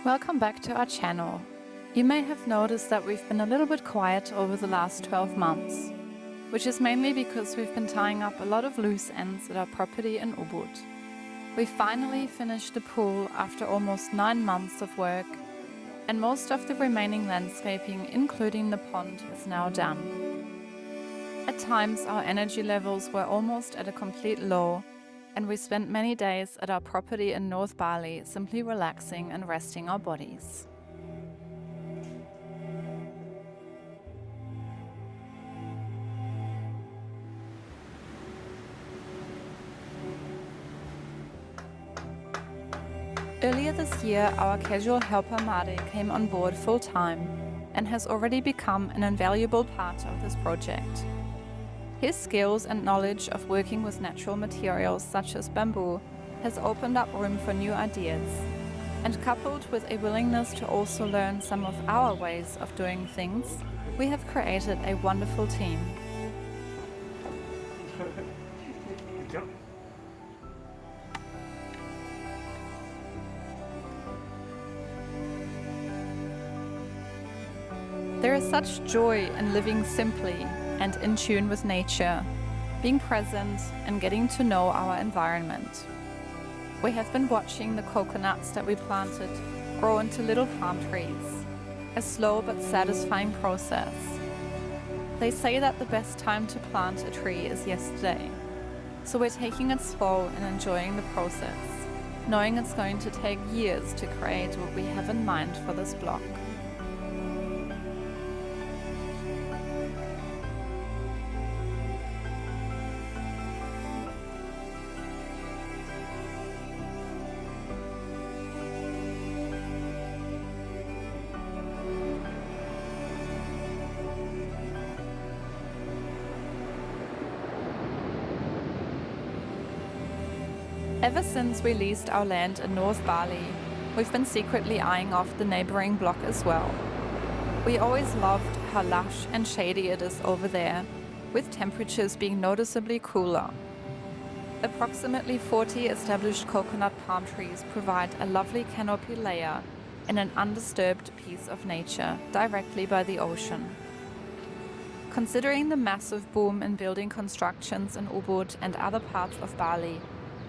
Welcome back to our channel. You may have noticed that we've been a little bit quiet over the last 12 months, which is mainly because we've been tying up a lot of loose ends at our property in Ubud. We finally finished the pool after almost 9 months of work, and most of the remaining landscaping, including the pond, is now done. At times our energy levels were almost at a complete low, and we spent many days at our property in North Bali simply relaxing and resting our bodies. Earlier this year, our casual helper Mari came on board full-time and has already become an invaluable part of this project. His skills and knowledge of working with natural materials such as bamboo has opened up room for new ideas, and coupled with a willingness to also learn some of our ways of doing things, we have created a wonderful team. Good job. There is such joy in living simply and in tune with nature, being present and getting to know our environment. We have been watching the coconuts that we planted grow into little palm trees, a slow but satisfying process. They say that the best time to plant a tree is yesterday, so we're taking it slow and enjoying the process, knowing it's going to take years to create what we have in mind for this block. Ever since we leased our land in North Bali, we've been secretly eyeing off the neighboring block as well. We always loved how lush and shady it is over there, with temperatures being noticeably cooler. Approximately 40 established coconut palm trees provide a lovely canopy layer in an undisturbed piece of nature directly by the ocean. Considering the massive boom in building constructions in Ubud and other parts of Bali,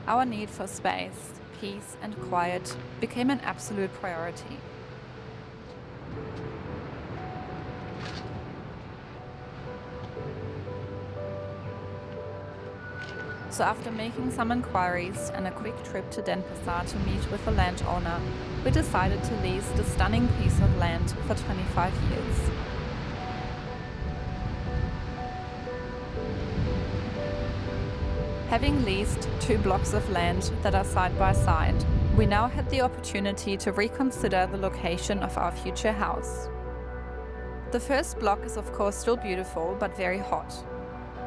our need for space, peace and quiet became an absolute priority. So after making some inquiries and a quick trip to Denpasar to meet with the landowner, we decided to lease the stunning piece of land for 25 years. Having leased 2 blocks of land that are side by side, we now had the opportunity to reconsider the location of our future house. The first block is of course still beautiful, but very hot.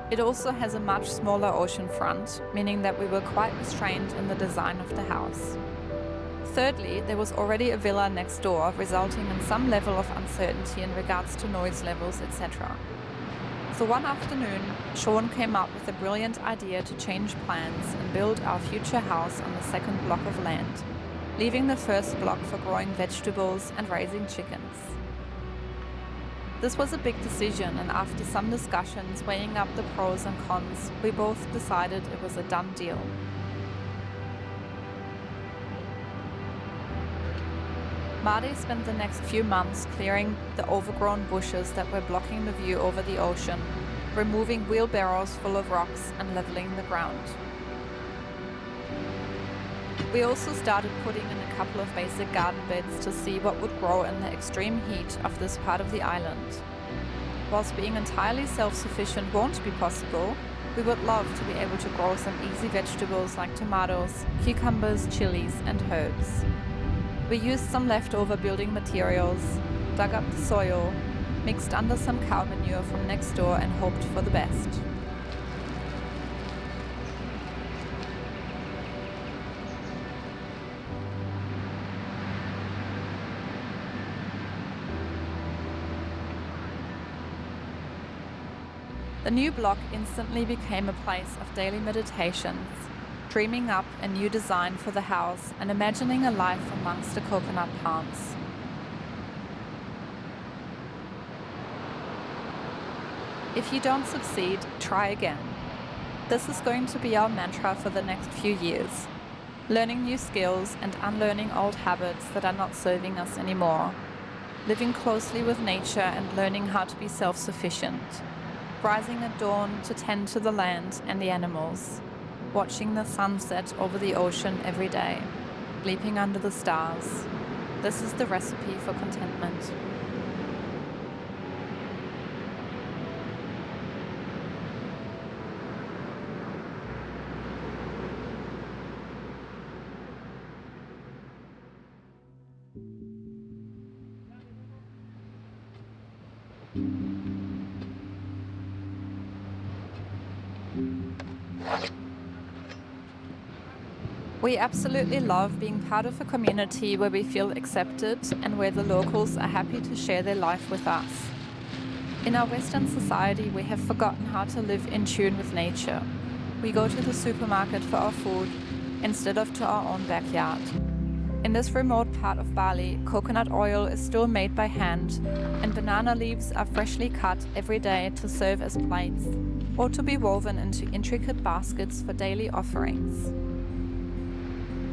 It also has a much smaller ocean front, meaning that we were quite restrained in the design of the house. Thirdly, there was already a villa next door, resulting in some level of uncertainty in regards to noise levels, etc. So one afternoon, Sean came up with a brilliant idea to change plans and build our future house on the second block of land, leaving the first block for growing vegetables and raising chickens. This was a big decision, and after some discussions weighing up the pros and cons, we both decided it was a done deal. Mari spent the next few months clearing the overgrown bushes that were blocking the view over the ocean, removing wheelbarrows full of rocks and leveling the ground. We also started putting in a couple of basic garden beds to see what would grow in the extreme heat of this part of the island. Whilst being entirely self-sufficient won't be possible, we would love to be able to grow some easy vegetables like tomatoes, cucumbers, chilies and herbs. We used some leftover building materials, dug up the soil, mixed under some cow manure from next door and hoped for the best. The new block instantly became a place of daily meditations, dreaming up a new design for the house and imagining a life amongst the coconut palms. If you don't succeed, try again. This is going to be our mantra for the next few years. Learning new skills and unlearning old habits that are not serving us anymore. Living closely with nature and learning how to be self-sufficient. Rising at dawn to tend to the land and the animals. Watching the sunset over the ocean every day. Sleeping under the stars. This is the recipe for contentment. We absolutely love being part of a community where we feel accepted and where the locals are happy to share their life with us. In our Western society, we have forgotten how to live in tune with nature. We go to the supermarket for our food instead of to our own backyard. In this remote part of Bali, coconut oil is still made by hand, and banana leaves are freshly cut every day to serve as plates or to be woven into intricate baskets for daily offerings.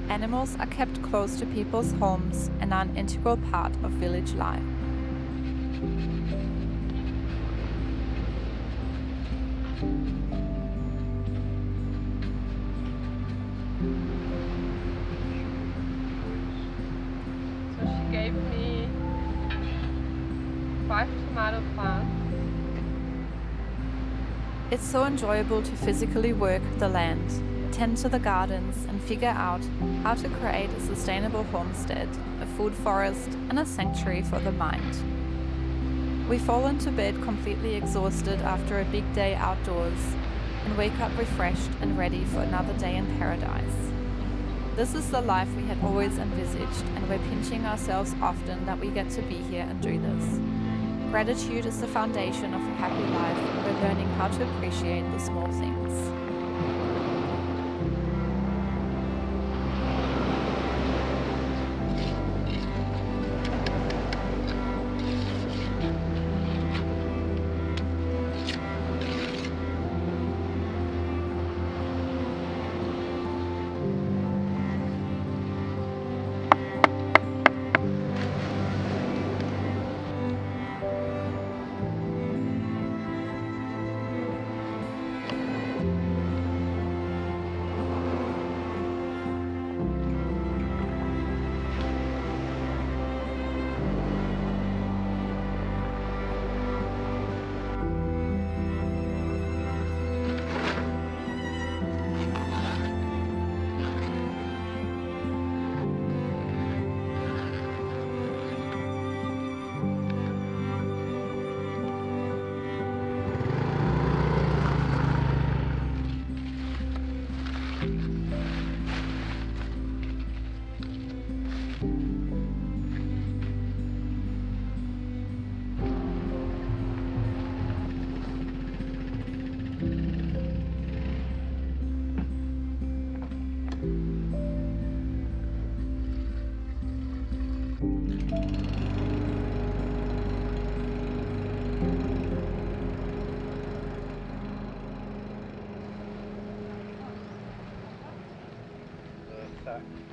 Animals are kept close to people's homes and are an integral part of village life. So she gave me 5 tomato plants. It's so enjoyable to physically work the land, tend to the gardens and figure out how to create a sustainable homestead, a food forest and a sanctuary for the mind. We fall into bed completely exhausted after a big day outdoors and wake up refreshed and ready for another day in paradise. This is the life we had always envisaged, and we're pinching ourselves often that we get to be here and do this. Gratitude is the foundation of a happy life, and we're learning how to appreciate the small things.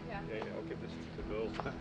Yeah. Yeah, I'll give this to the girls. Okay.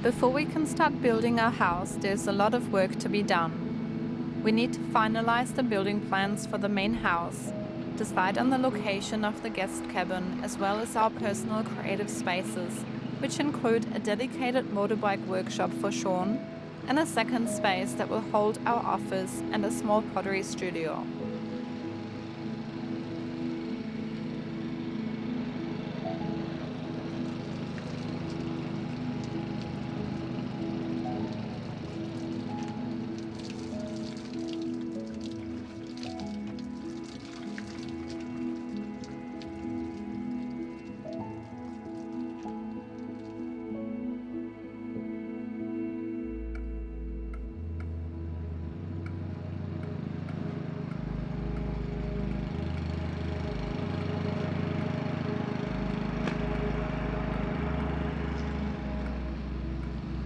Before we can start building our house, there's a lot of work to be done. We need to finalize the building plans for the main house, decide on the location of the guest cabin, as well as our personal creative spaces, which include a dedicated motorbike workshop for Sean and a second space that will hold our office and a small pottery studio.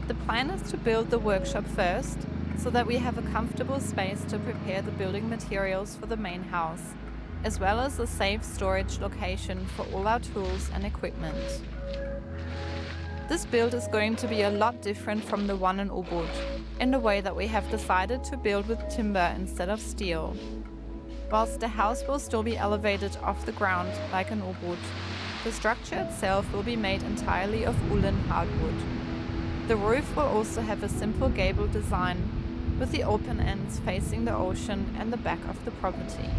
The plan is to build the workshop first, so that we have a comfortable space to prepare the building materials for the main house, as well as a safe storage location for all our tools and equipment. This build is going to be a lot different from the one in Ubud, in the way that we have decided to build with timber instead of steel. Whilst the house will still be elevated off the ground like in Ubud, the structure itself will be made entirely of Ulin hardwood. The roof will also have a simple gable design, with the open ends facing the ocean and the back of the property.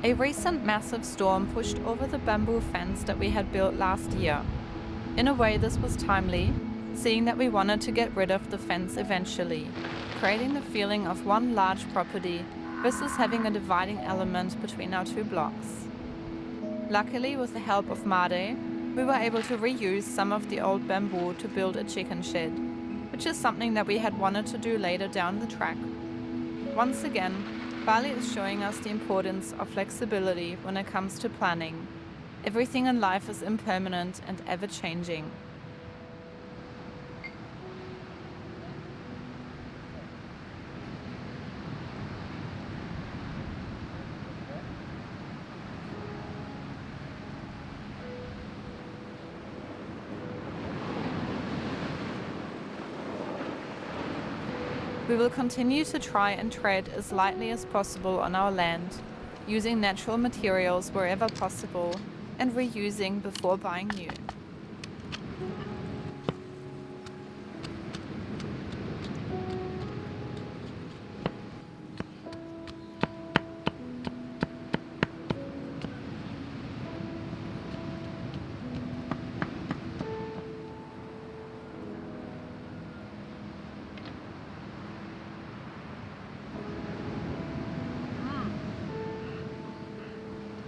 A recent massive storm pushed over the bamboo fence that we had built last year. In a way, this was timely, seeing that we wanted to get rid of the fence eventually, creating the feeling of one large property versus having a dividing element between our two blocks. Luckily, with the help of Made, we were able to reuse some of the old bamboo to build a chicken shed, which is something that we had wanted to do later down the track. Once again, Bali is showing us the importance of flexibility when it comes to planning. Everything in life is impermanent and ever-changing. We will continue to try and tread as lightly as possible on our land, using natural materials wherever possible and reusing before buying new.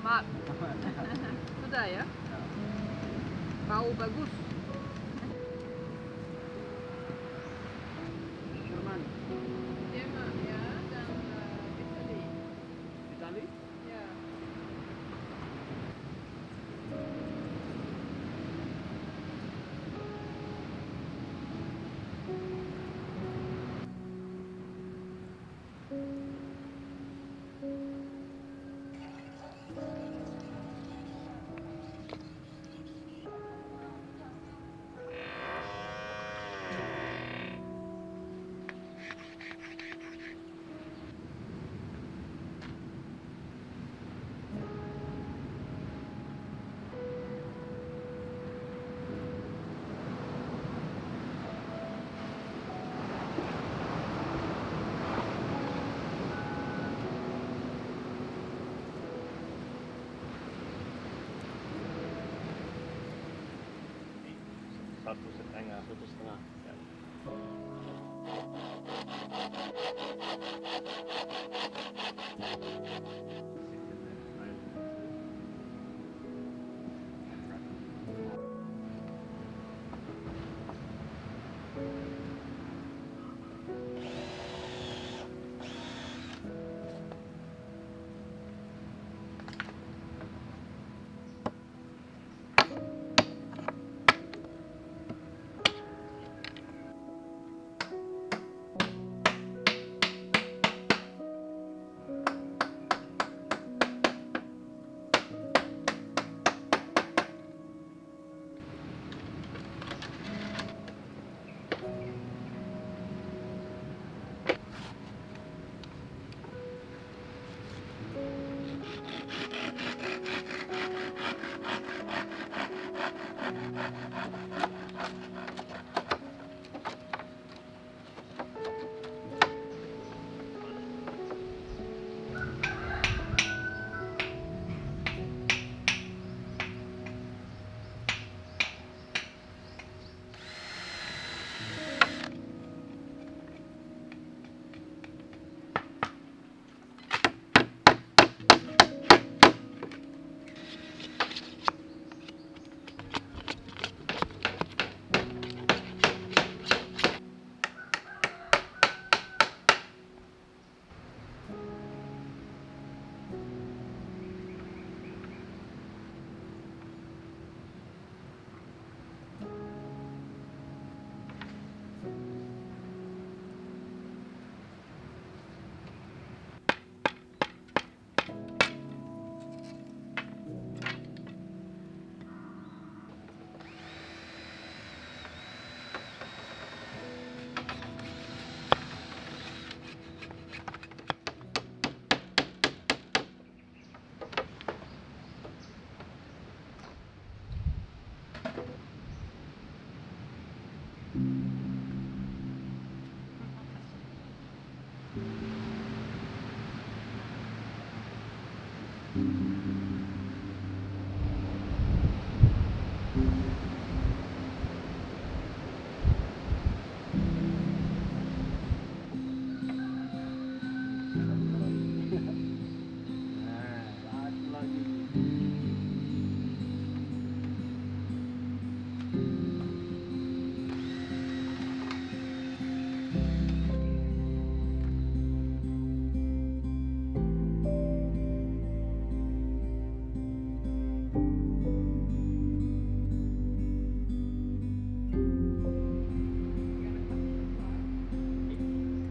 Mat. Sudah ya? Bau bagus. Jerman, Jerman ya dan Italy. Italy. Ya. 1,5. 1,5. Ya.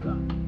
Enggak.